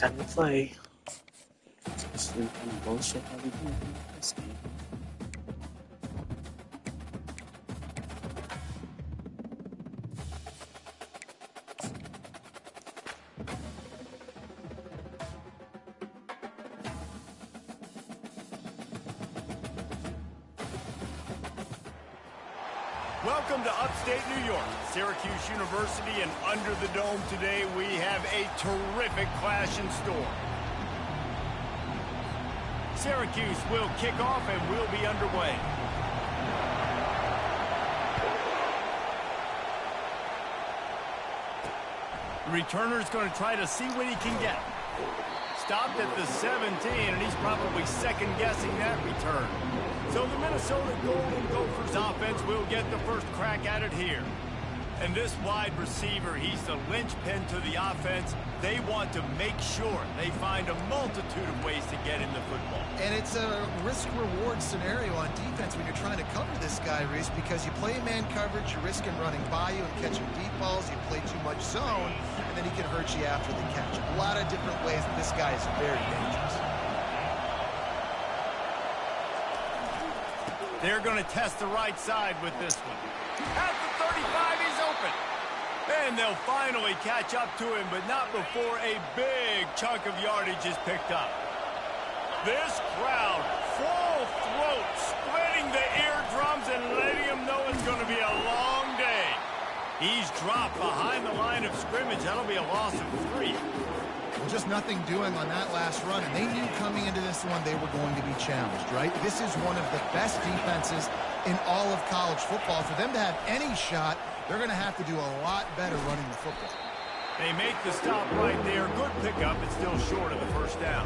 Time to play. Especially kind of bullshit that we do in this game. Welcome to upstate New York, Syracuse University, and under the dome today we have a terrific clash in store. Syracuse will kick off and we'll be underway. The returner's going to try to see what he can get. Stopped at the 17, and he's probably second-guessing that return. So the Minnesota Golden Gophers offense will get the first crack at it here. And this wide receiver, he's the linchpin to the offense. They want to make sure they find a multitude of ways to get in the football. And it's a risk-reward scenario on defense when you're trying to cover this guy, Reese, because you play man coverage, you risk him running by you and catching deep balls, you play too much zone, and then he can hurt you after the catch. A lot of different ways that this guy is very dangerous. They're going to test the right side with this one. At the 35, he's open. And they'll finally catch up to him, but not before a big chunk of yardage is picked up. This crowd, full throat, splitting the eardrums and letting him know it's going to be a long day. He's dropped behind the line of scrimmage. That'll be a loss of 3. Well, just nothing doing on that last run, and they knew coming into this one they were going to be challenged, right? This is one of the best defenses in all of college football. For them to have any shot, they're going to have to do a lot better running the football. They make the stop right there. Good pickup, but still short of the first down.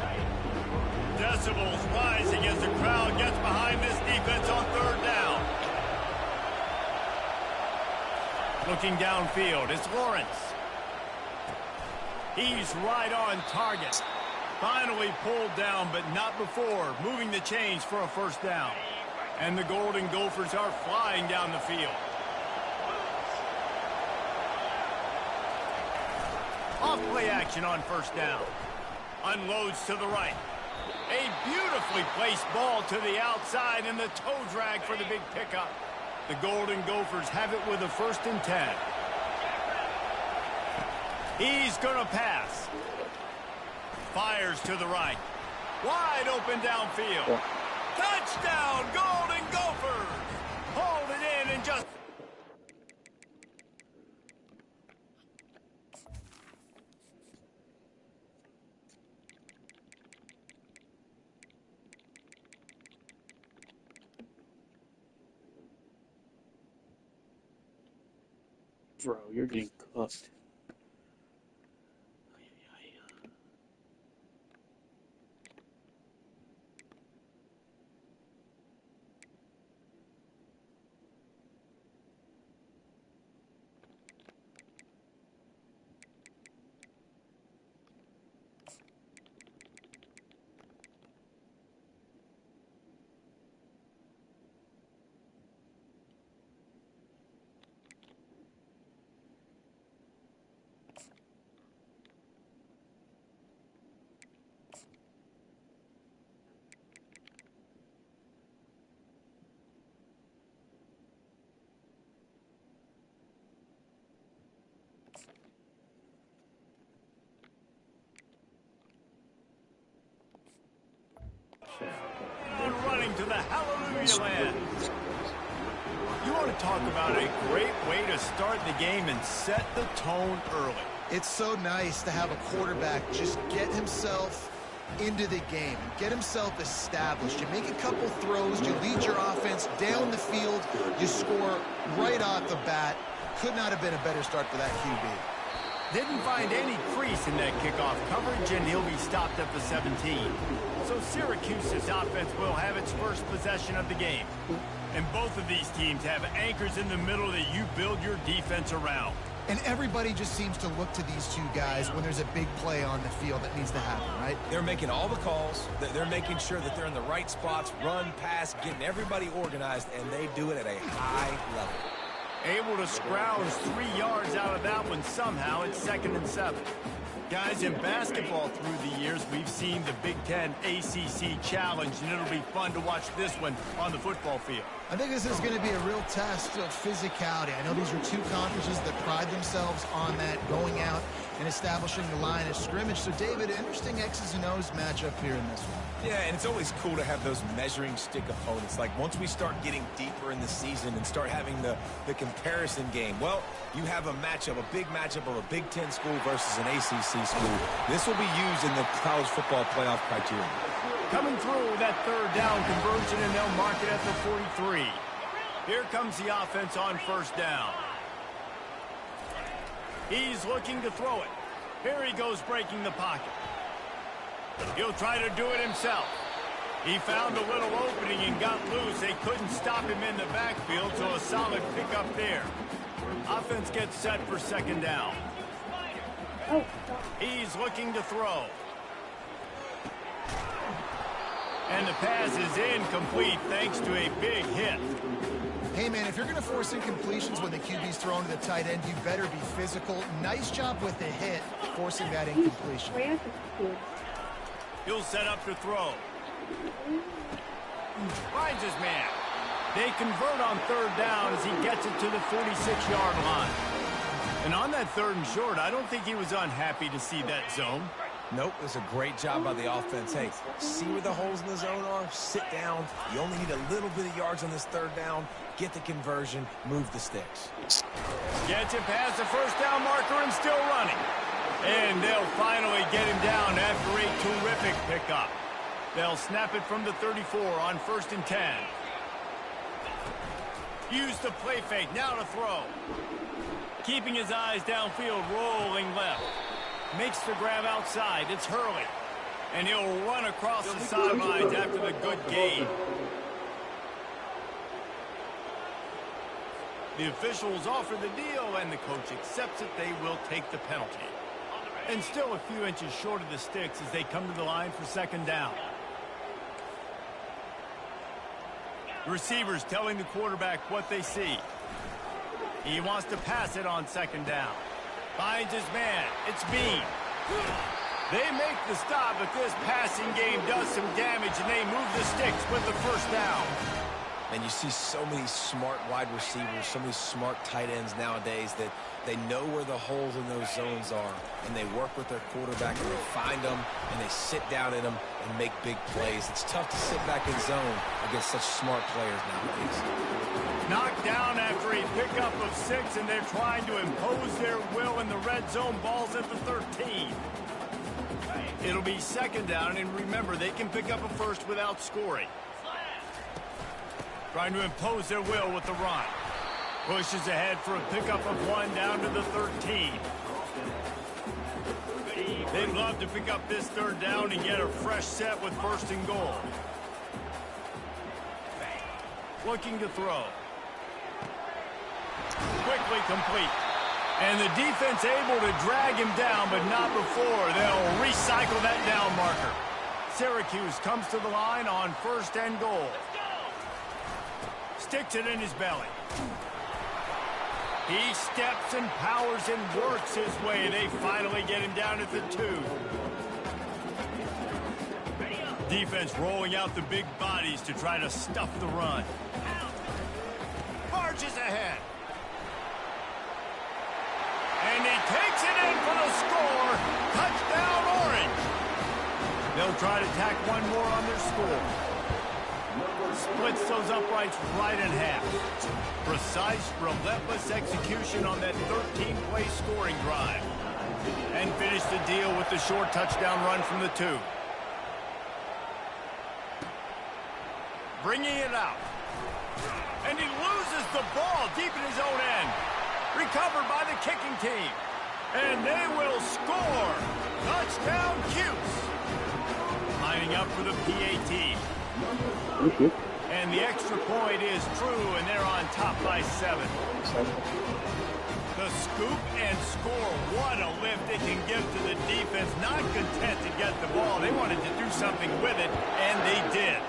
Decibels rising as the crowd gets behind this defense on third down. Looking downfield, it's Lawrence. He's right on target. Finally pulled down, but not before moving the chains for a first down. And the Golden Gophers are flying down the field. Off-play action on first down. Unloads to the right. A beautifully placed ball to the outside and the toe drag for the big pickup. The Golden Gophers have it with a 1st and 10. He's going to pass. Fires to the right. Wide open downfield. Touchdown, Golden Gophers! Hold it in and just... Bro, you're getting cooked. And running to the hallelujah land. You want to talk about a great way to start the game and set the tone early. It's so nice to have a quarterback just get himself into the game and get himself established. You make a couple throws, you lead your offense down the field, you score right off the bat. Could not have been a better start for that QB. Didn't find any crease in that kickoff coverage, and he'll be stopped at the 17. So Syracuse's offense will have its first possession of the game. And both of these teams have anchors in the middle that you build your defense around. And everybody just seems to look to these two guys when there's a big play on the field that needs to happen, right? They're making all the calls. They're making sure that they're in the right spots, run, pass, getting everybody organized, and they do it at a high level. Able to scrounge 3 yards out of that one somehow. It's 2nd and 7. Guys, in basketball through the years, we've seen the Big Ten ACC Challenge, and it'll be fun to watch this one on the football field. I think this is going to be a real test of physicality. I know these are two conferences that pride themselves on that, going out and establishing the line of scrimmage. So, David, interesting X's and O's matchup here in this one. Yeah, and it's always cool to have those measuring stick opponents. Like, once we start getting deeper in the season and start having the comparison game, well, you have a matchup, a big matchup of a Big Ten school versus an ACC school. This will be used in the college football playoff criteria. Coming through with that third down conversion, and they'll mark it at the 43. Here comes the offense on first down. He's looking to throw it. Here he goes breaking the pocket. He'll try to do it himself. He found a little opening and got loose. They couldn't stop him in the backfield, so a solid pickup there. Offense gets set for second down. He's looking to throw. And the pass is incomplete thanks to a big hit. Hey, man, if you're going to force incompletions when the QB's thrown to the tight end, you better be physical. Nice job with the hit, forcing that incompletion. He'll set up to throw. Finds his man. They convert on third down as he gets it to the 46-yard line. And on that third and short, I don't think he was unhappy to see that zone. Nope, it was a great job by the offense. Hey, see where the holes in the zone are? Sit down. You only need a little bit of yards on this third down. Get the conversion. Move the sticks. Gets it past the first down marker and still running. And they'll finally get him down after a terrific pickup. They'll snap it from the 34 on 1st and 10. Use the play fake. Now to throw. Keeping his eyes downfield, rolling left. Makes the grab outside. It's Hurley. And he'll run across the sidelines after the good gain. The officials offer the deal, and the coach accepts it. They will take the penalty. And still a few inches short of the sticks as they come to the line for second down. The receivers telling the quarterback what they see. He wants to pass it on second down. Finds his man. It's Bean. They make the stop, but this passing game does some damage, and they move the sticks with the first down. And you see so many smart wide receivers, so many smart tight ends nowadays that they know where the holes in those zones are, and they work with their quarterback, and they find them, and they sit down in them and make big plays. It's tough to sit back in zone against such smart players nowadays. Knocked down after a pickup of 6, and they're trying to impose their will in the red zone. Ball's at the 13. It'll be second down, and remember, they can pick up a first without scoring. Trying to impose their will with the run. Pushes ahead for a pickup of 1 down to the 13. They'd love to pick up this third down and get a fresh set with 1st and goal. Looking to throw. Quickly complete. And the defense able to drag him down, but not before. They'll recycle that down marker. Syracuse comes to the line on 1st and goal. Sticks it in his belly. He steps and powers and works his way. They finally get him down at the 2. Defense rolling out the big bodies to try to stuff the run. Marches ahead. And he takes it in for the score. Touchdown, Orange. They'll try to tack one more on their score. Splits those uprights right in half. Precise, relentless execution on that 13-play scoring drive. And finish the deal with the short touchdown run from the 2. Bringing it out. And he loses the ball deep in his own end. Recovered by the kicking team. And they will score. Touchdown, Cuse. Lining up for the PAT. And the extra point is true, and they're on top by 7. The scoop and score. What a lift it can give to the defense. Not content to get the ball. They wanted to do something with it, and they did.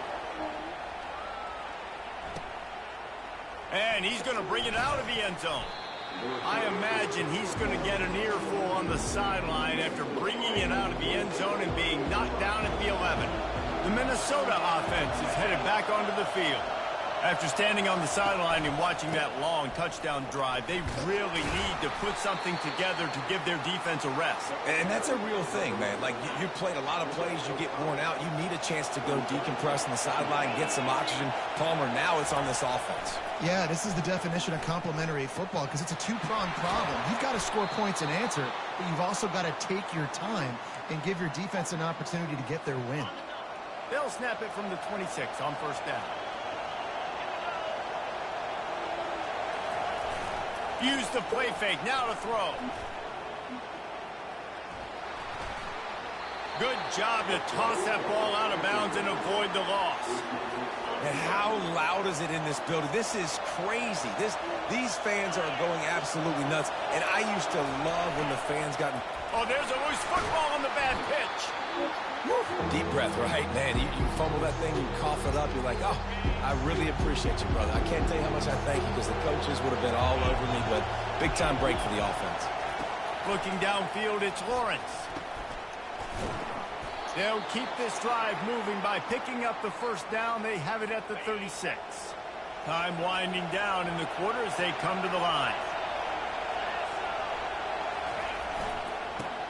And he's going to bring it out of the end zone. I imagine he's going to get an earful on the sideline after bringing it out of the end zone and being knocked down at the 11. The Minnesota offense is headed back onto the field. After standing on the sideline and watching that long touchdown drive, they really need to put something together to give their defense a rest. And that's a real thing, man. Like, you played a lot of plays, you get worn out. You need a chance to go decompress on the sideline, get some oxygen. Palmer, now it's on this offense. Yeah, this is the definition of complementary football because it's a two-pronged problem. You've got to score points and answer, but you've also got to take your time and give your defense an opportunity to get their win. They'll snap it from the 26 on first down. Use the play fake, now to throw. Good job to toss that ball out of bounds and avoid the loss. And how loud is it in this building? This is crazy. These fans are going absolutely nuts. And I used to love when the fans got... Oh, there's a loose football on the bad pitch. Deep breath, right, man? You fumble that thing, you cough it up, you're like, oh, I really appreciate you, brother. I can't tell you how much I thank you because the coaches would have been all over me, but big-time break for the offense. Looking downfield, it's Lawrence. They'll keep this drive moving by picking up the first down. They have it at the 36. Time winding down in the quarter as they come to the line.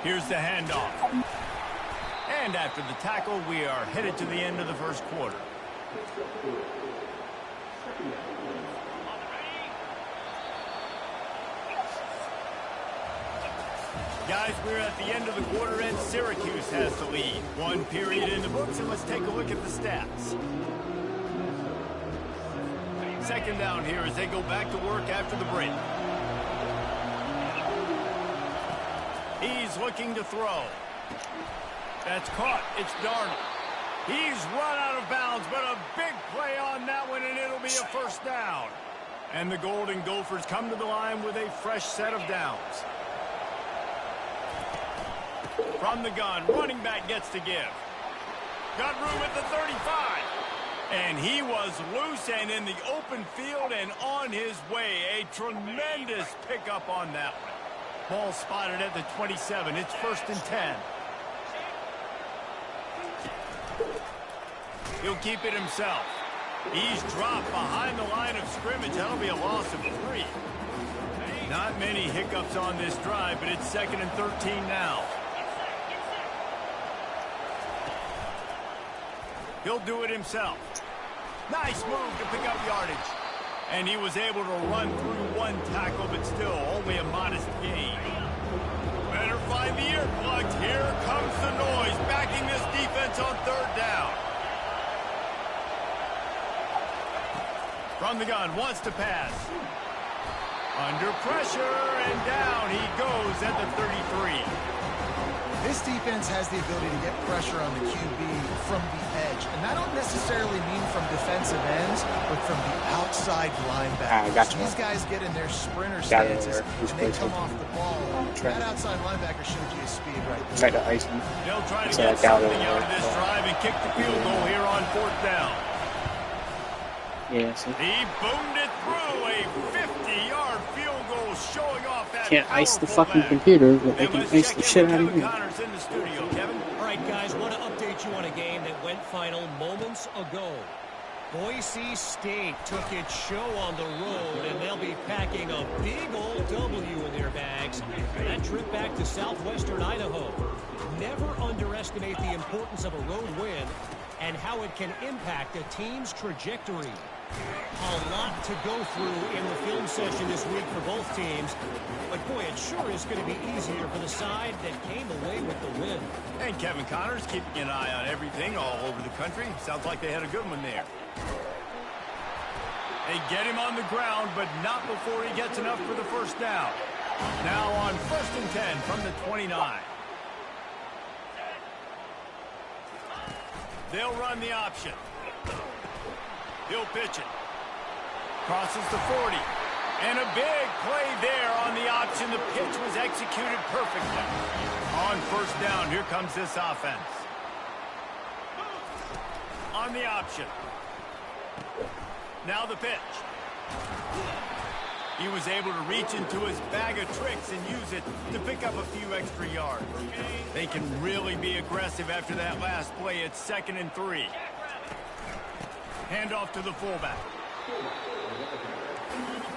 Here's the handoff. And after the tackle, we are headed to the end of the first quarter. Guys, we're at the end of the quarter, and Syracuse has the lead. One period in the books, and let's take a look at the stats. Second down here as they go back to work after the break. He's looking to throw. That's caught. It's Darnold. He's run out of bounds, but a big play on that one, and it'll be a first down. And the Golden Gophers come to the line with a fresh set of downs. From the gun, running back gets to give. Got room at the 35. And he was loose and in the open field and on his way. A tremendous pickup on that one. Ball spotted at the 27. It's 1st and 10. He'll keep it himself. He's dropped behind the line of scrimmage. That'll be a loss of 3. Not many hiccups on this drive, but it's 2nd and 13 now. He'll do it himself. Nice move to pick up yardage. And he was able to run through one tackle, but still only a modest gain. Better find the earplugs. Here comes the noise, backing this defense on 3rd down. From the gun, wants to pass. Under pressure, and down he goes at the 33. This defense has the ability to get pressure on the QB from the edge. And I don't necessarily mean from defensive ends, but from the outside linebackers. Gotcha. These guys get in their sprinter stances, and they come off the ball. Try. That outside linebacker showed you his speed right there. Try to ice him. They'll try to So get I doubt something it. out of this drive and kick the field goal here on 4th down. Yeah, see? He boomed it through a 50-yard field goal, showing off that Can't ice the powerful fucking leg. computer, but they And can let's ice check the in shit with out of Kevin you. Connors in the studio. Kevin? All right, guys, want to update you on a game that went final moments ago. Boise State took its show on the road, and they'll be packing a big old W in their bags for that trip back to southwestern Idaho. Never underestimate the importance of a road win and how it can impact a team's trajectory. A lot to go through in the film session this week for both teams, but boy, it sure is going to be easier for the side that came away with the win. And Kevin Connors keeping an eye on everything all over the country. Sounds like they had a good one there. They get him on the ground, but not before he gets enough for the first down. Now on 1st and 10 from the 29. They'll run the option. He'll pitch it. Crosses the 40. And a big play there on the option. The pitch was executed perfectly. On 1st down, here comes this offense. On the option. Now the pitch. He was able to reach into his bag of tricks and use it to pick up a few extra yards. They can really be aggressive after that last play. It's 2nd and 3. Handoff to the fullback.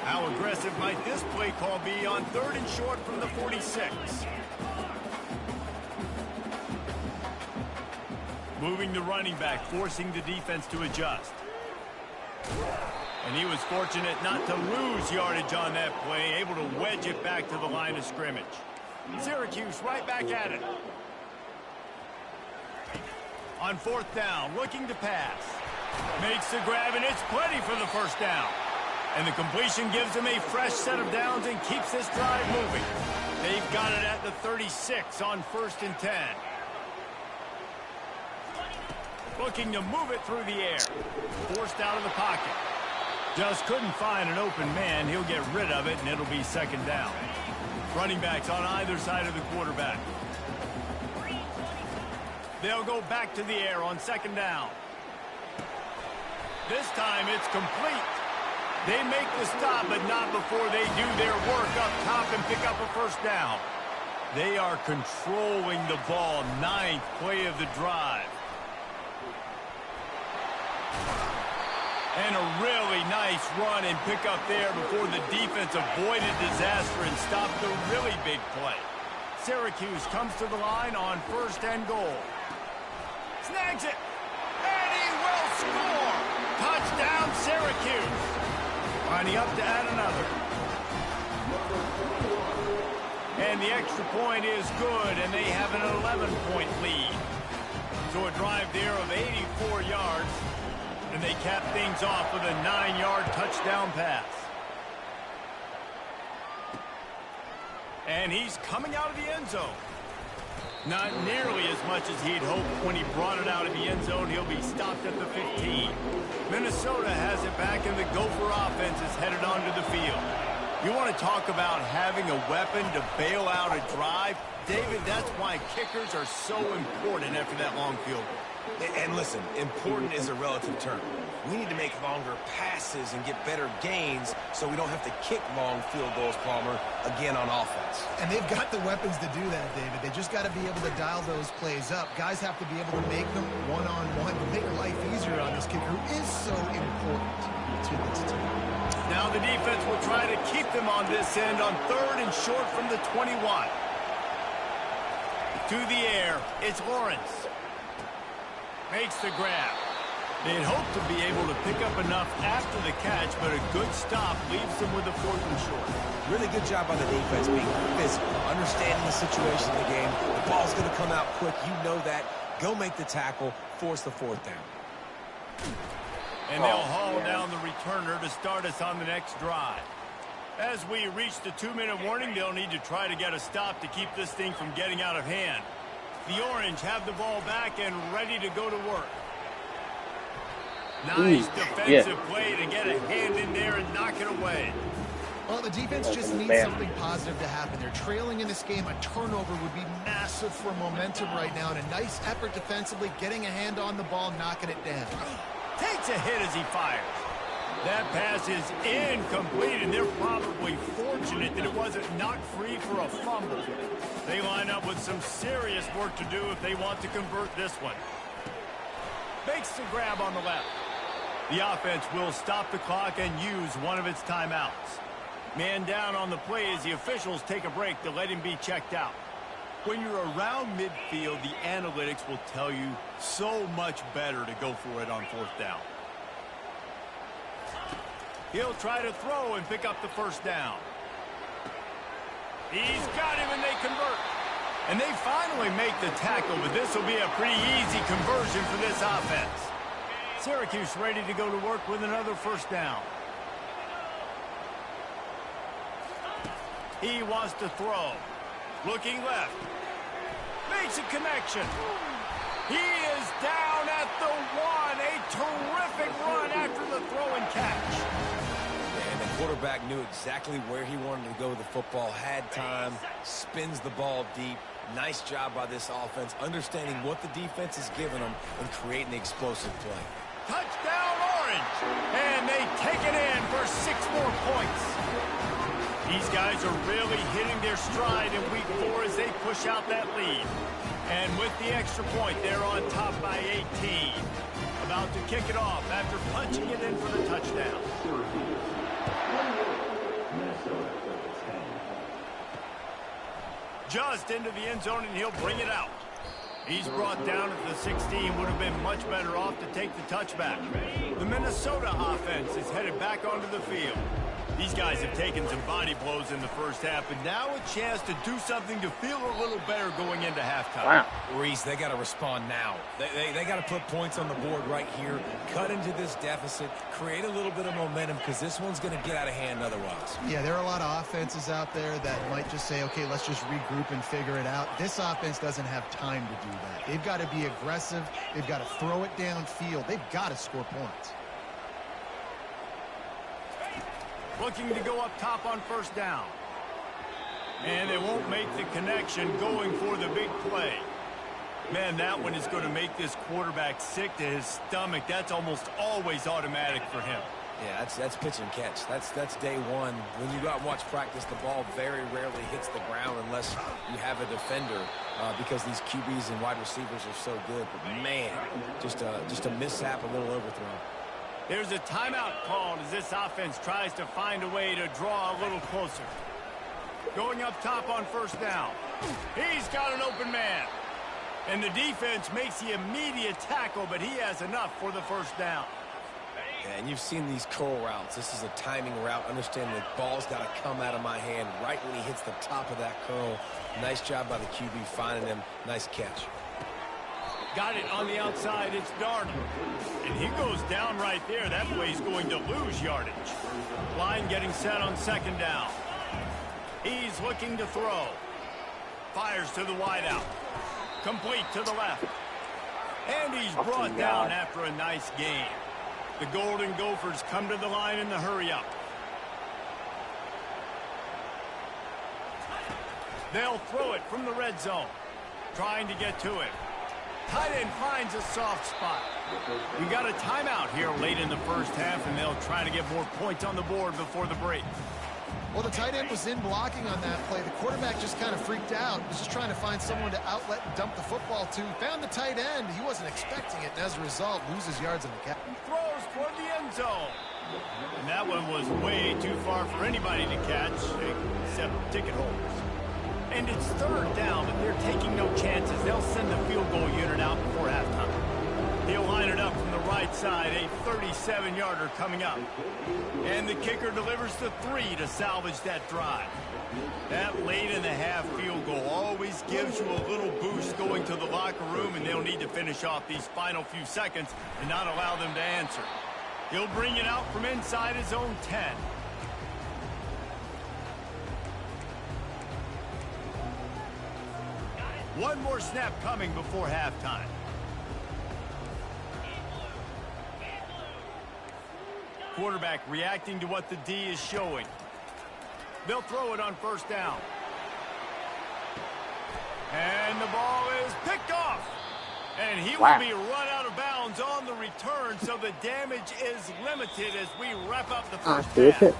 How aggressive might this play call be on 3rd and short from the 46? Moving the running back, forcing the defense to adjust. And he was fortunate not to lose yardage on that play, able to wedge it back to the line of scrimmage. Syracuse right back at it. On 4th down, looking to pass. Makes the grab, and it's plenty for the first down. And the completion gives them a fresh set of downs and keeps this drive moving. They've got it at the 36 on 1st and 10. Looking to move it through the air. Forced out of the pocket. Just couldn't find an open man. He'll get rid of it, and it'll be 2nd down. Running backs on either side of the quarterback. They'll go back to the air on 2nd down. This time it's complete. They make the stop, but not before they do their work up top and pick up a first down. They are controlling the ball. 9th play of the drive. And a really nice run and pick up there before the defense avoided disaster and stopped the really big play. Syracuse comes to the line on 1st and goal. Snags it. And he will score. Touchdown, Syracuse. Lining up to add another. And the extra point is good, and they have an 11-point lead. So a drive there of 84 yards. And they cap things off with a 9-yard touchdown pass. And he's coming out of the end zone. Not nearly as much as he'd hoped when he brought it out of the end zone. He'll be stopped at the 15. Minnesota has it back, and the Gopher offense is headed onto the field. You want to talk about having a weapon to bail out a drive? David, that's why kickers are so important after that long field goal. And listen, important is a relative term. We need to make longer passes and get better gains so we don't have to kick long field goals, Palmer, again on offense. And they've got the weapons to do that, David. They just got to be able to dial those plays up. Guys have to be able to make them one-on-one to make life easier on this kicker who is so important to this team. Now the defense will try to keep them on this end on 3rd and short from the 21. To the air, it's Lawrence. Makes the grab. They'd hoped to be able to pick up enough after the catch, but a good stop leaves them with a 4th and short. Really good job by the defense being physical, understanding the situation of the game. The ball's going to come out quick. You know that. Go make the tackle, force the 4th down. And they'll haul down the returner to start us on the next drive. As we reach the 2-minute warning, they'll need to try to get a stop to keep this thing from getting out of hand. The Orange have the ball back and ready to go to work. Nice defensive play to get a hand in there and knock it away. Well, the defense just needs something positive to happen. They're trailing in this game. A turnover would be massive for momentum right now. And a nice effort defensively, getting a hand on the ball, knocking it down. Takes a hit as he fires. That pass is incomplete, and they're probably fortunate that it wasn't knocked free for a fumble. They line up with some serious work to do if they want to convert this one. Makes the grab on the left. The offense will stop the clock and use one of its timeouts. Man down on the play as the officials take a break to let him be checked out. When you're around midfield, the analytics will tell you so much better to go for it on 4th down. He'll try to throw and pick up the first down. He's got him, and they convert. And they finally make the tackle, but this will be a pretty easy conversion for this offense. Syracuse ready to go to work with another first down. He wants to throw. Looking left. Makes a connection. He is down at the 1. A terrific run after the throw and catch. And the quarterback knew exactly where he wanted to go with the football, had time, spins the ball deep. Nice job by this offense, understanding what the defense is giving them and creating the explosive play. Touchdown, Orange! And they take it in for 6 more points. These guys are really hitting their stride in week 4 as they push out that lead. And with the extra point, they're on top by 18. About to kick it off after punching it in for the touchdown. Just into the end zone, and he'll bring it out. He's brought down at the 16. Would have been much better off to take the touchback. The Minnesota offense is headed back onto the field. These guys have taken some body blows in the first half, but now a chance to do something to feel a little better going into halftime. Wow. Reese, they got to respond now. They got to put points on the board right here, cut into this deficit, create a little bit of momentum, because this one's going to get out of hand otherwise. Yeah, there are a lot of offenses out there that might just say, okay, let's just regroup and figure it out. This offense doesn't have time to do that. They've got to be aggressive. They've got to throw it downfield. They've got to score points. Looking to go up top on first down. And they won't make the connection going for the big play. Man, that one is going to make this quarterback sick to his stomach. That's almost always automatic for him. Yeah, that's pitch and catch. That's day one. When you go out and watch practice, the ball very rarely hits the ground unless you have a defender because these QBs and wide receivers are so good. But, man, just a mishap, a little overthrow. There's a timeout called as this offense tries to find a way to draw a little closer. Going up top on first down. He's got an open man. And the defense makes the immediate tackle, but he has enough for the first down. Yeah, and you've seen these curl routes. This is a timing route. Understand the ball's got to come out of my hand right when he hits the top of that curl. Nice job by the QB finding him. Nice catch. Got it on the outside. It's Darnold. And he goes down right there. That play's going to lose yardage. Line getting set on second down. He's looking to throw. Fires to the wideout. Complete to the left. And he's brought down after a nice gain. The Golden Gophers come to the line in the hurry-up. They'll throw it from the red zone. Trying to get to it. Tight end finds a soft spot. We got a timeout here late in the first half, and they'll try to get more points on the board before the break. Well, the tight end was in blocking on that play. The quarterback just kind of freaked out. He was just trying to find someone to outlet and dump the football to. Found the tight end. He wasn't expecting it, and as a result, loses yards in the catch. Throws toward the end zone. And that one was way too far for anybody to catch, except ticket holders. And it's third down, but they're taking no chances. They'll send the field goal unit out before halftime. He'll line it up from the right side, a 37-yarder coming up. And the kicker delivers the 3 to salvage that drive. That late-in-the-half field goal always gives you a little boost going to the locker room, and they'll need to finish off these final few seconds and not allow them to answer. He'll bring it out from inside his own 10. One more snap coming before halftime. Quarterback reacting to what the D is showing. They'll throw it on first down. And the ball is picked off. And he will be run out of bounds on the return, so the damage is limited as we wrap up the first half.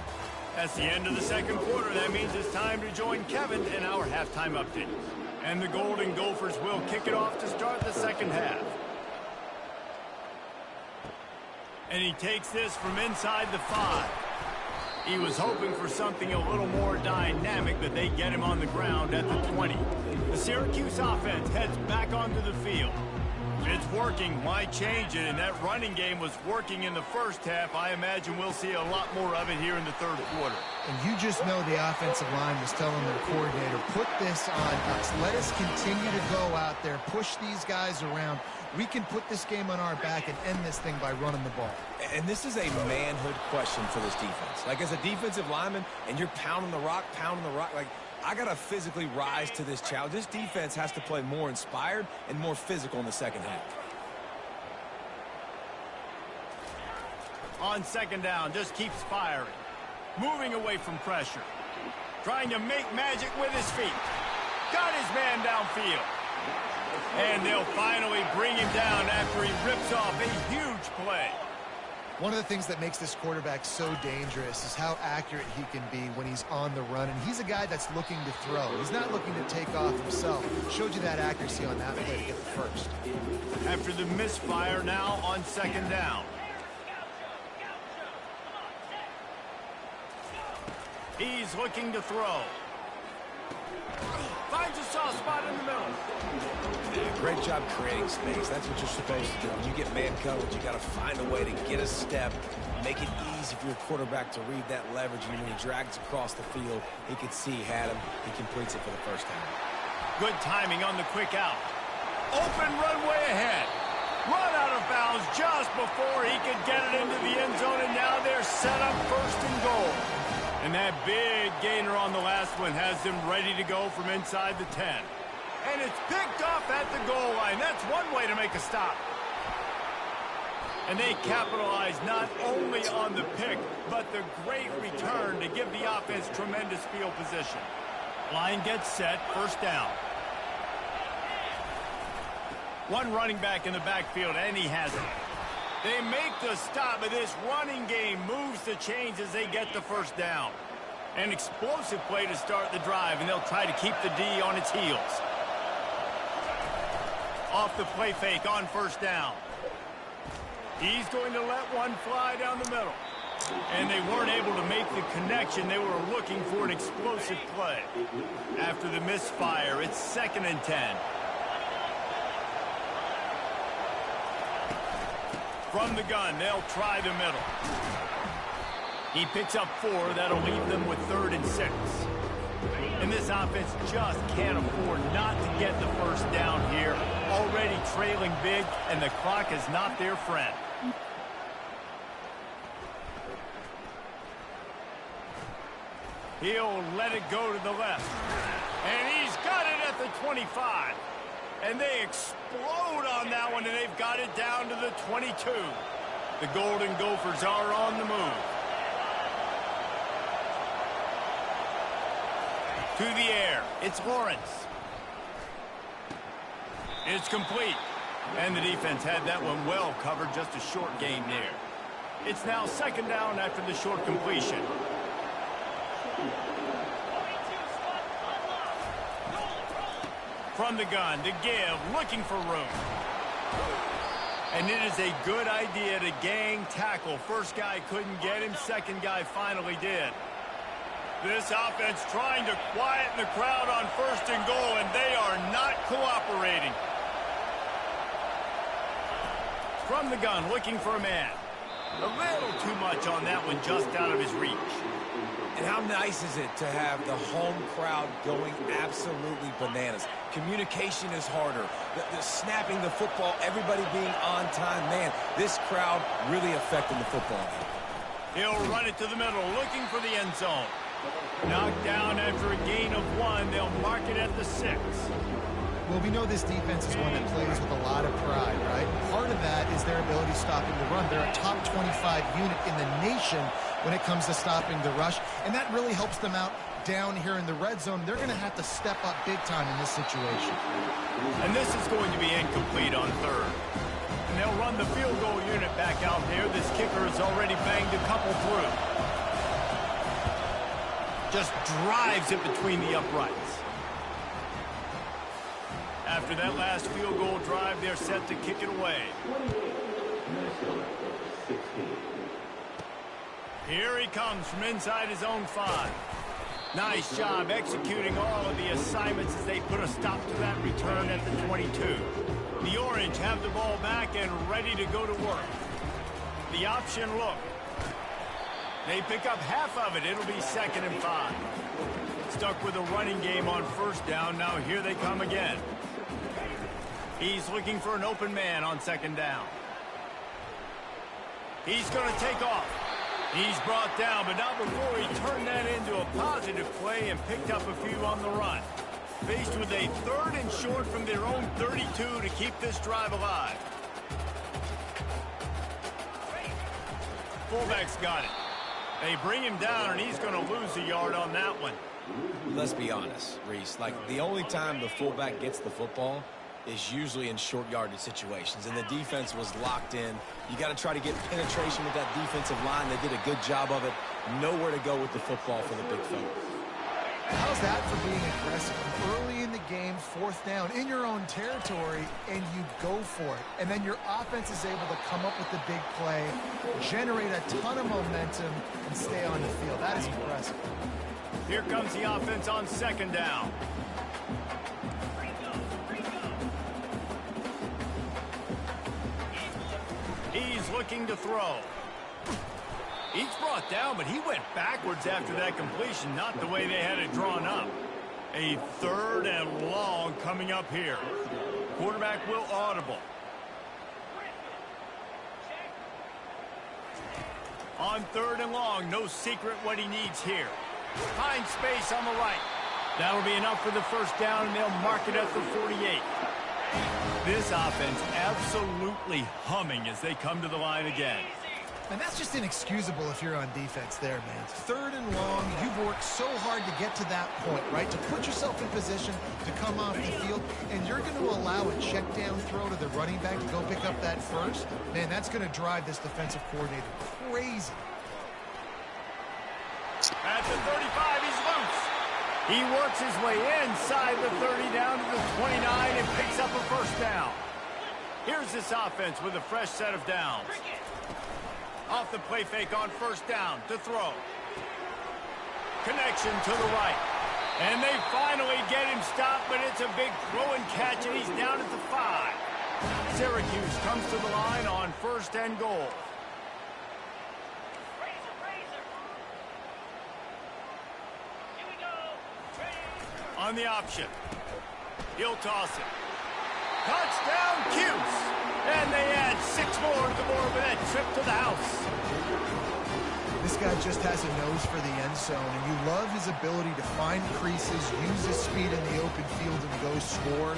That's the end of the second quarter. That means it's time to join Kevin in our halftime update. And the Golden Gophers will kick it off to start the second half. And he takes this from inside the 5. He was hoping for something a little more dynamic, but they get him on the ground at the 20. The Syracuse offense heads back onto the field. It's working. Why change it? And that running game was working in the first half. I imagine we'll see a lot more of it here in the third quarter. And you just know the offensive line was telling their coordinator, put this on us. Let us continue to go out there, push these guys around. We can put this game on our back and end this thing by running the ball. And this is a manhood question for this defense. Like, as a defensive lineman, and you're pounding the rock, like, I got to physically rise to this challenge. This defense has to play more inspired and more physical in the second half. On second down, just keeps firing. Moving away from pressure. Trying to make magic with his feet. Got his man downfield. And they'll finally bring him down after he rips off a huge play. One of the things that makes this quarterback so dangerous is how accurate he can be when he's on the run. And he's a guy that's looking to throw. He's not looking to take off himself. Showed you that accuracy on that play to get the first. After the misfire, now on second down. He's looking to throw. Finds a soft spot in the middle. Great job creating space. That's what you're supposed to do. When you get man coverage, you got to find a way to get a step, make it easy for your quarterback to read that leverage. And when he drags across the field, he can see he had him. He completes it for the first time. Good timing on the quick out. Open runway ahead. Run out of bounds just before he could get it into the end zone, and now they're set up first and goal. And that big gainer on the last one has them ready to go from inside the 10. And it's picked off at the goal line. That's one way to make a stop. And they capitalize not only on the pick, but the great return to give the offense tremendous field position. Line gets set, first down. One running back in the backfield, and he has it. They make the stop, but this running game moves the chains as they get the first down. An explosive play to start the drive, and they'll try to keep the D on its heels. Off the play fake on first down. He's going to let one fly down the middle. And they weren't able to make the connection. They were looking for an explosive play. After the misfire, it's 2nd and 10. From the gun, they'll try the middle. He picks up 4. That'll leave them with 3rd and 6. And this offense just can't afford not to get the first down here. Already trailing big, and the clock is not their friend. He'll let it go to the left. And he's got it at the 25. And they explode on that one, and they've got it down to the 22. The Golden Gophers are on the move. To the air, it's Lawrence. It's complete. And the defense had that one well covered, just a short gain there. It's now 2nd down after the short completion. From the gun, to give, looking for room. And it is a good idea to gang tackle. First guy couldn't get him, second guy finally did. This offense trying to quieten the crowd on 1st and goal, and they are not cooperating. From the gun, looking for a man. A little too much on that one, just out of his reach. And how nice is it to have the home crowd going absolutely bananas? Communication is harder. The snapping the football, everybody being on time. Man, this crowd really affecting the football game. He'll run it to the middle, looking for the end zone. Knocked down after a gain of 1. They'll mark it at the 6. Well, we know this defense is one that plays with a lot of pride, right? Part of that is their ability stopping the run. They're a top 25 unit in the nation when it comes to stopping the rush, and that really helps them out down here in the red zone. They're going to have to step up big time in this situation. And this is going to be incomplete on 3rd. And they'll run the field goal unit back out there. This kicker has already banged a couple through. Just drives it between the uprights. After that last field goal drive, they're set to kick it away. Here he comes from inside his own 5. Nice job executing all of the assignments as they put a stop to that return at the 22. The Orange have the ball back and ready to go to work. The option look. They pick up half of it. It'll be 2nd and 5. Stuck with a running game on 1st down. Now here they come again. He's looking for an open man on 2nd down. He's going to take off. He's brought down, but not before he turned that into a positive play and picked up a few on the run. Faced with a 3rd and short from their own 32 to keep this drive alive. Fullback's got it. They bring him down, and he's going to lose a yard on that one. Let's be honest, Reese. Like, the only time the fullback gets the football is usually in short yardage situations, and the defense was locked in. You got to try to get penetration with that defensive line. They did a good job of it. Nowhere to go with the football for the big fella. How's that for being aggressive? Early in the game, 4th down, in your own territory, and you go for it. And then your offense is able to come up with the big play, generate a ton of momentum, and stay on the field. That is impressive. Here comes the offense on 2nd down. He's looking to throw. He's brought down, but he went backwards after that completion, not the way they had it drawn up. A 3rd and long coming up here. Quarterback will audible. On 3rd and long, no secret what he needs here. Finds space on the right. That'll be enough for the 1st down, and they'll mark it at the 48. This offense absolutely humming as they come to the line again. And that's just inexcusable if you're on defense there, man. 3rd and long, you've worked so hard to get to that point, right? To put yourself in position to come off the field, and you're going to allow a check down throw to the running back to go pick up that first. Man, that's going to drive this defensive coordinator crazy. At the 35, he's loose. He works his way inside the 30 down to the 29 and picks up a 1st down. Here's this offense with a fresh set of downs. Off the play fake on 1st down to throw. Connection to the right. And they finally get him stopped, but it's a big throw and catch, and he's down at the 5. Syracuse comes to the line on 1st and goal. On the option. He'll toss it. Touchdown, Cuse! And they add 6 more to the board with that trip to the house. This guy just has a nose for the end zone, and you love his ability to find creases, use his speed in the open field, and go score.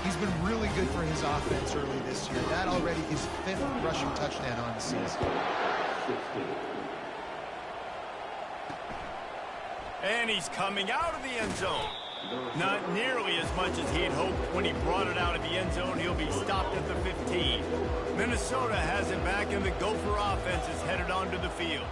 He's been really good for his offense early this year. That already his 5th rushing touchdown on the season. And he's coming out of the end zone. Not nearly as much as he had hoped when he brought it out of the end zone. He'll be stopped at the 15. Minnesota has it back, and the Gopher offense is headed onto the field.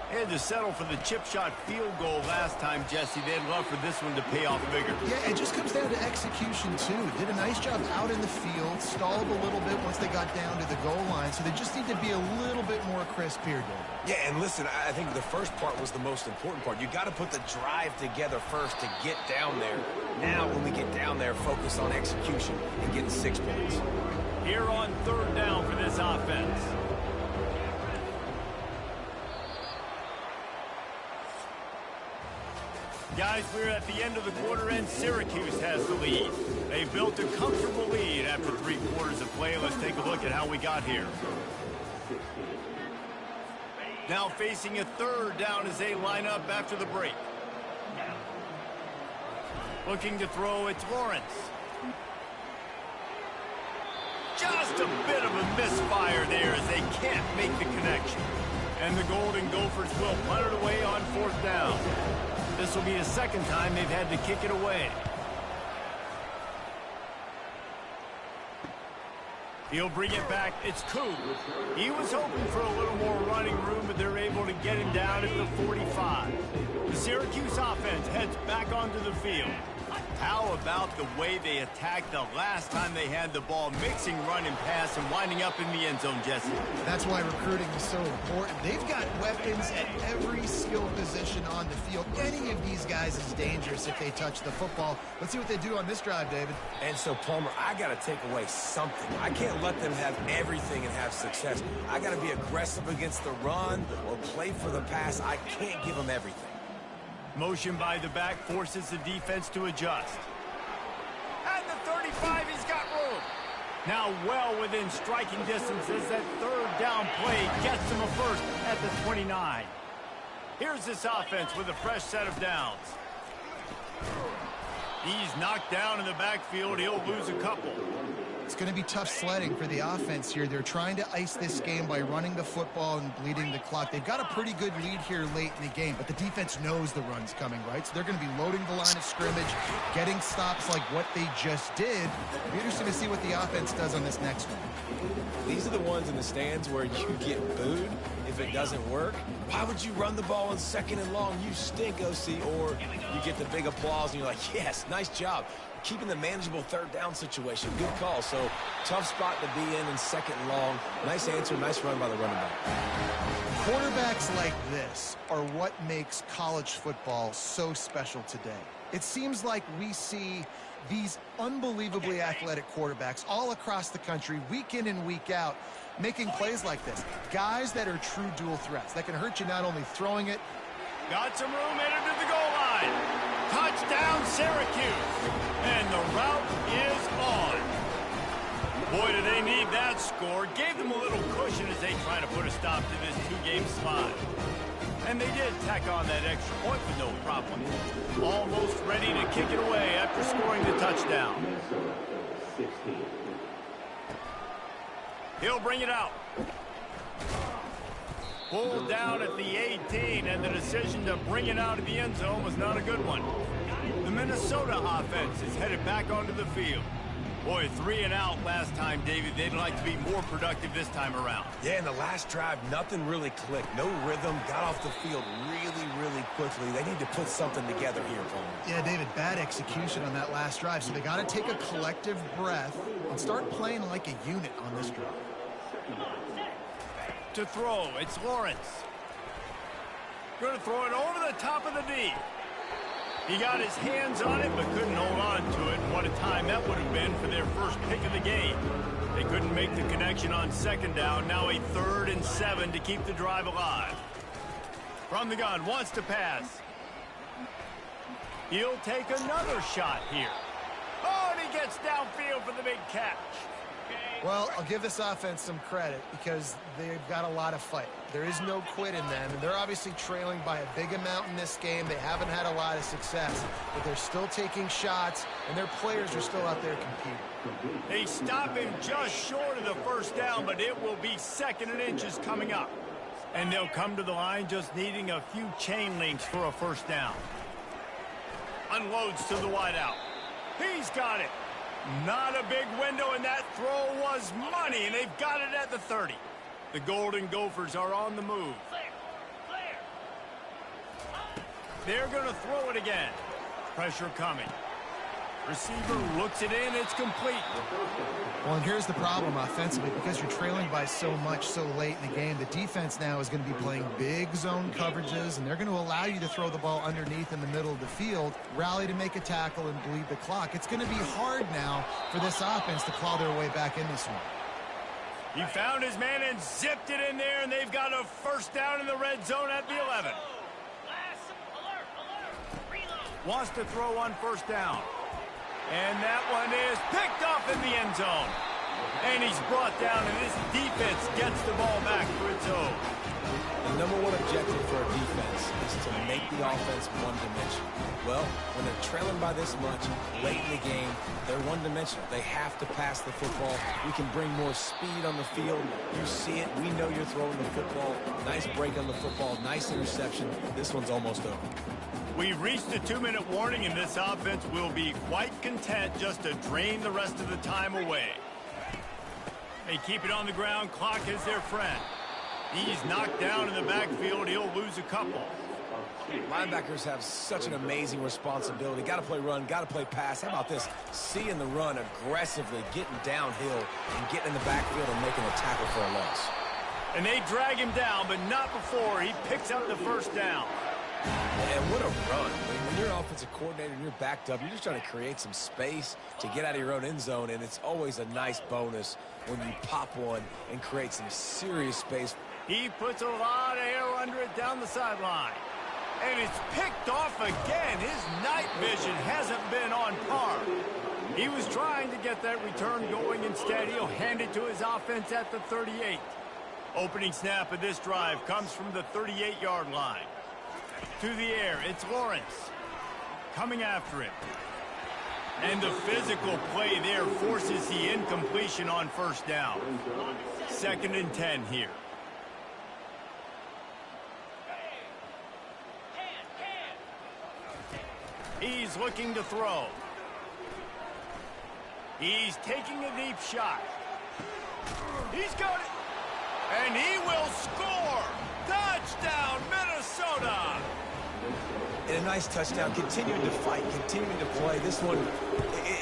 They had to settle for the chip shot field goal last time, Jesse. They'd love for this one to pay off bigger. Yeah, it just comes down to execution, too. Did a nice job out in the field, stalled a little bit once they got down to the goal line, so they just need to be a little bit more crisp here, David. Yeah, and listen, I think the first part was the most important part. You got to put the drive together first to get down there. Now, when we get down there, focus on execution and getting 6 points. Here on 3rd down for this offense. Guys, we're at the end of the quarter, and Syracuse has the lead. They built a comfortable lead after 3 quarters of play. Let's take a look at how we got here. Now facing a 3rd down as they line up after the break. Looking to throw, it's Lawrence. Just a bit of a misfire there as they can't make the connection. And the Golden Gophers will punt it away on 4th down. This will be the 2nd time they've had to kick it away. He'll bring it back. It's Koo. He was hoping for a little more running room, but they're able to get him down at the 45. The Syracuse offense heads back onto the field. How about the way they attacked the last time they had the ball, mixing run and pass and winding up in the end zone, Jesse? That's why recruiting is so important. They've got weapons at every skill position on the field. Any of these guys is dangerous if they touch the football. Let's see what they do on this drive, David. And so, Palmer, I got to take away something. I can't let them have everything and have success. I got to be aggressive against the run or play for the pass. I can't give them everything. Motion by the back forces the defense to adjust. At the 35, he's got room. Now well within striking distance as that 3rd down play gets him a 1st at the 29. Here's this offense with a fresh set of downs. He's knocked down in the backfield. He'll lose a couple. It's going to be tough sledding for the offense here. They're trying to ice this game by running the football and bleeding the clock. They've got a pretty good lead here late in the game, but the defense knows the run's coming, right? So they're going to be loading the line of scrimmage, getting stops like what they just did. It'll be interesting to see what the offense does on this next one. These are the ones in the stands where you get booed if it doesn't work. Why would you run the ball in 2nd and long? You stink, OC. Or you get the big applause and you're like, yes, nice job. Keeping the manageable 3rd down situation. Good call. So tough spot to be in 2nd and long. Nice answer, nice run by the running back. Quarterbacks like this are what makes college football so special today. It seems like we see these unbelievably athletic quarterbacks all across the country, week in and week out, making plays like this. Guys that are true dual threats that can hurt you not only throwing it. Got some room headed to the goal line. Touchdown, Syracuse. And the route is on. Boy, do they need that score. Gave them a little cushion as they try to put a stop to this 2-game slide. And they did tack on that extra point with no problem. Almost ready to kick it away after scoring the touchdown. He'll bring it out. Pulled down at the 18, and the decision to bring it out of the end zone was not a good one. The Minnesota offense is headed back onto the field. Boy, 3 and out last time, David. They'd like to be more productive this time around. Yeah, in the last drive, nothing really clicked. No rhythm, got off the field really quickly. They need to put something together here, Paul. Yeah, David, bad execution on that last drive. So they got to take a collective breath and start playing like a unit on this drive. To throw, it's Lawrence. Going to throw it over the top of the D. He got his hands on it, but couldn't hold on to it. And what a time that would have been for their first pick of the game. They couldn't make the connection on 2nd down. Now a 3rd and 7 to keep the drive alive. From the gun, wants to pass. He'll take another shot here. Oh, and he gets downfield for the big catch. Well, I'll give this offense some credit because they've got a lot of fight. There is no quit in them, and they're obviously trailing by a big amount in this game. They haven't had a lot of success, but they're still taking shots, and their players are still out there competing. They stop him just short of the 1st down, but it will be 2nd and inches coming up. And they'll come to the line just needing a few chain links for a 1st down. Unloads to the wideout. He's got it. Not a big window, and that throw was money, and they've got it at the 30. The Golden Gophers are on the move. They're going to throw it again. Pressure coming. Receiver looks it in. It's complete. Well, and here's the problem offensively. Because you're trailing by so much so late in the game, the defense now is going to be playing big zone coverages, and they're going to allow you to throw the ball underneath in the middle of the field, rally to make a tackle, and bleed the clock. It's going to be hard now for this offense to claw their way back in this one. He found his man and zipped it in there, and they've got a 1st down in the red zone at the 11. Wants to throw on 1st down. And that one is picked off in the end zone. And he's brought down, and this defense gets the ball back for its own. The number one objective for a defense is to make the offense one-dimensional. Well, when they're trailing by this much late in the game, they're one-dimensional. They have to pass the football. We can bring more speed on the field. You see it. We know you're throwing the football. Nice break on the football. Nice interception. This one's almost over. We've reached the 2-minute warning, and this offense will be quite content just to drain the rest of the time away. They keep it on the ground. Clock is their friend. He's knocked down in the backfield. He'll lose a couple. Linebackers have such an amazing responsibility. Got to play run, got to play pass. How about this? Seeing the run aggressively, getting downhill, and getting in the backfield and making a tackle for a loss. And they drag him down, but not before he picks up the 1st down. And what a run. When you're an offensive coordinator and you're backed up, you're just trying to create some space to get out of your own end zone, and it's always a nice bonus when you pop one and create some serious space. He puts a lot of air under it down the sideline. And it's picked off again. His night vision hasn't been on par. He was trying to get that return going. Instead, he'll hand it to his offense at the 38. Opening snap of this drive comes from the 38-yard line. To the air, it's Lawrence. Coming after him. And the physical play there forces the incompletion on first down. 2nd and 10 here. He's looking to throw. He's taking a deep shot. He's got it. And he will score. Touchdown, Minnesota. And a nice touchdown, continuing to fight, continuing to play. This one,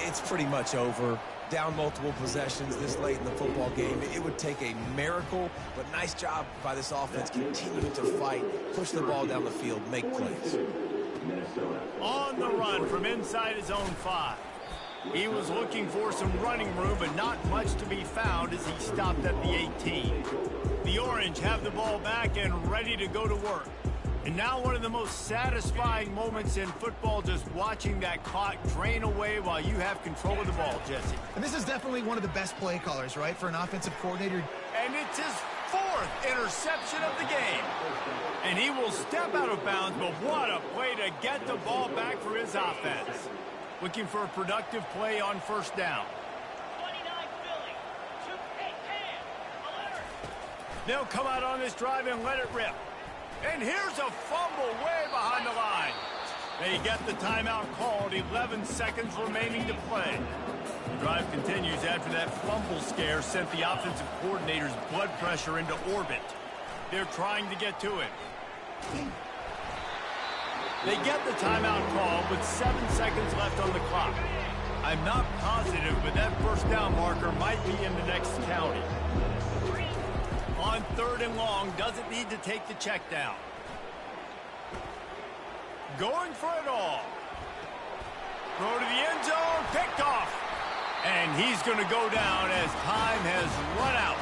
it's pretty much over. Down multiple possessions this late in the football game. It would take a miracle, but nice job by this offense continuing to fight, push the ball down the field, make plays. On the run from inside his own 5. He was looking for some running room, but not much to be found as he stopped at the 18. The Orange have the ball back and ready to go to work. And now one of the most satisfying moments in football, just watching that clock drain away while you have control of the ball, Jesse. And this is definitely one of the best play callers, right, for an offensive coordinator. And it's his 4th interception of the game. And he will step out of bounds, but what a play to get the ball back for his offense. Looking for a productive play on first down. They'll come out on this drive and let it rip. And here's a fumble way behind the line. They get the timeout called, 11 seconds remaining to play. The drive continues after that fumble scare sent the offensive coordinator's blood pressure into orbit. They're trying to get to it. They get the timeout call with 7 seconds left on the clock. I'm not positive, but that first down marker might be in the next county. On 3rd and long, doesn't need to take the check down. Going for it all. Throw to the end zone, picked off. And he's going to go down as time has run out.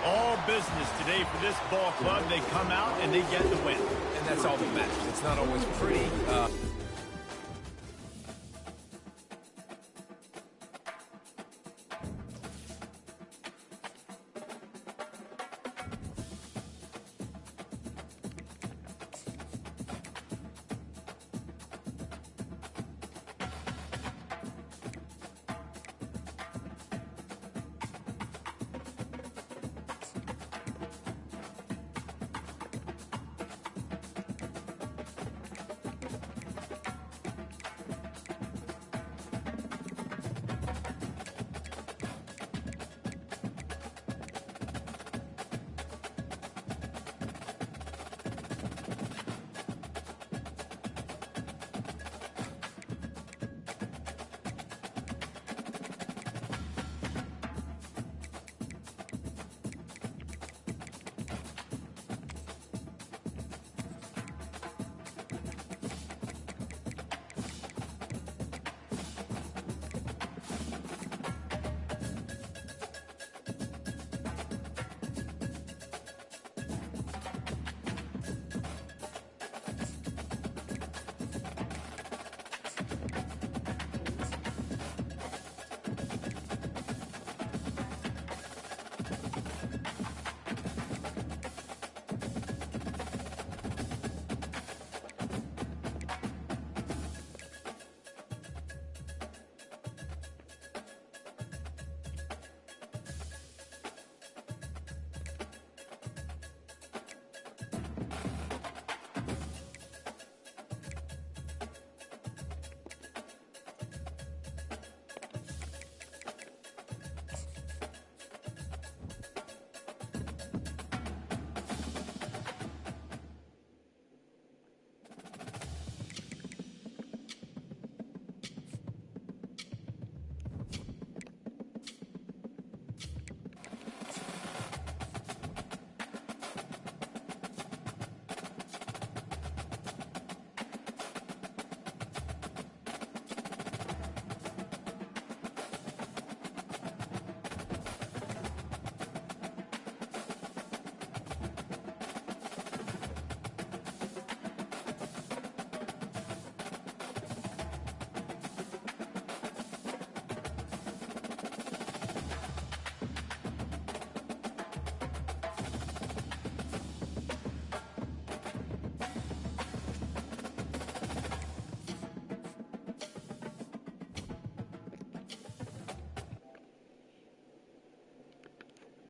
All business today for this ball club. They come out and they get the win. And that's all that matters. It's not always pretty.